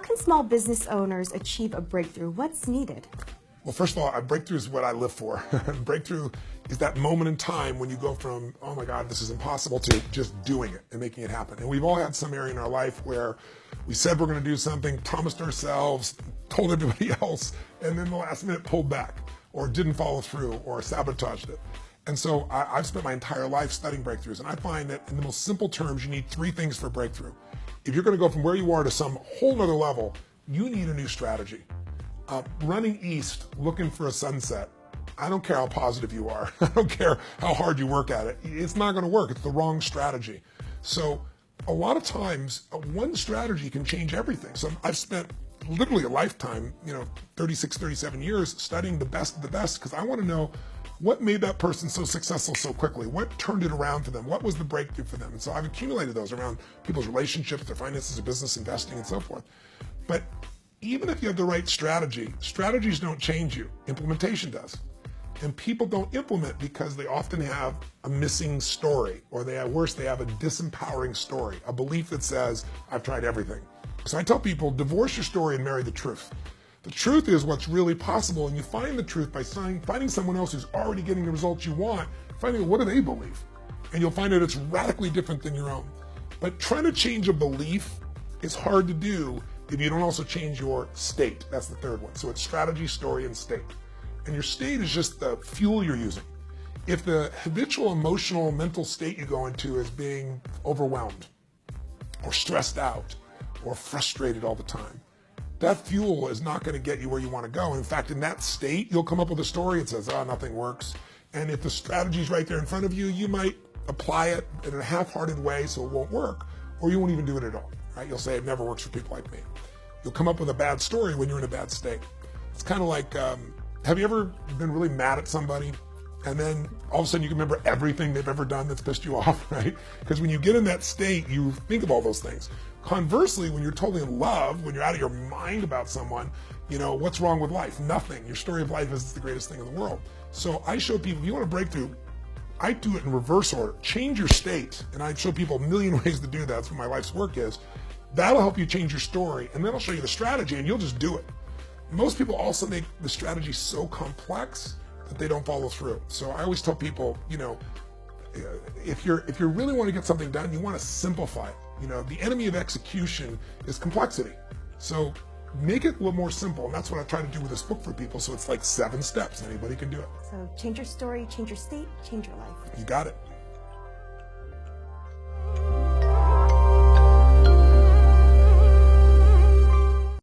can small business owners achieve a breakthrough? What's needed? Well, first of all, a breakthrough is what I live for. Breakthrough is that moment in time when you go from, oh my God, this is impossible, to just doing it and making it happen. And we've all had some area in our life where we said we're going to do something, promised ourselves, told everybody else, and then the last minute pulled back or didn't follow through or sabotaged it. And so I've spent my entire life studying breakthroughs, and I find that in the most simple terms, you need three things for breakthrough. If you're going to go from where you are to some whole nother level, you need a new strategy. Running east, looking for a sunset, I don't care how positive you are. I don't care how hard you work at it. It's not going to work. It's the wrong strategy. So a lot of times, one strategy can change everything. So I've spent literally a lifetime, 36, 37 years studying the best of the best, because I want to know what made that person so successful so quickly. What turned it around for them? What was the breakthrough for them? And so I've accumulated those around people's relationships, their finances, their business, investing, and so forth. But even if you have the right strategy, strategies don't change you. Implementation does. And people don't implement because they often have a missing story, or they have a disempowering story, a belief that says, I've tried everything. So I tell people, divorce your story and marry the truth. The truth is what's really possible, and you find the truth by finding someone else who's already getting the results you want, finding out what do they believe. And you'll find out it's radically different than your own. But trying to change a belief is hard to do if you don't also change your state. That's the third one. So it's strategy, story, and state. And your state is just the fuel you're using. If the habitual emotional mental state you go into is being overwhelmed or stressed out or frustrated all the time, that fuel is not going to get you where you want to go. In fact, in that state, you'll come up with a story that says, nothing works. And if the strategy's right there in front of you, you might apply it in a half-hearted way so it won't work, or you won't even do it at all. Right? You'll say it never works for people like me. You'll come up with a bad story when you're in a bad state. It's kind of like, have you ever been really mad at somebody, and then all of a sudden you can remember everything they've ever done that's pissed you off, right? Because when you get in that state, you think of all those things. Conversely, when you're totally in love, when you're out of your mind about someone, what's wrong with life? Nothing. Your story of life is the greatest thing in the world. So I show people, if you want a breakthrough, I do it in reverse order. Change your state, and I show people a million ways to do that. That's what my life's work is. That'll help you change your story, and then I'll show you the strategy, and you'll just do it. Most people also make the strategy so complex that they don't follow through. So I always tell people, if you really want to get something done, you want to simplify it. The enemy of execution is complexity. So make it a little more simple, and that's what I try to do with this book for people. So it's like 7 steps. Anybody can do it. So change your story, change your state, change your life. You got it.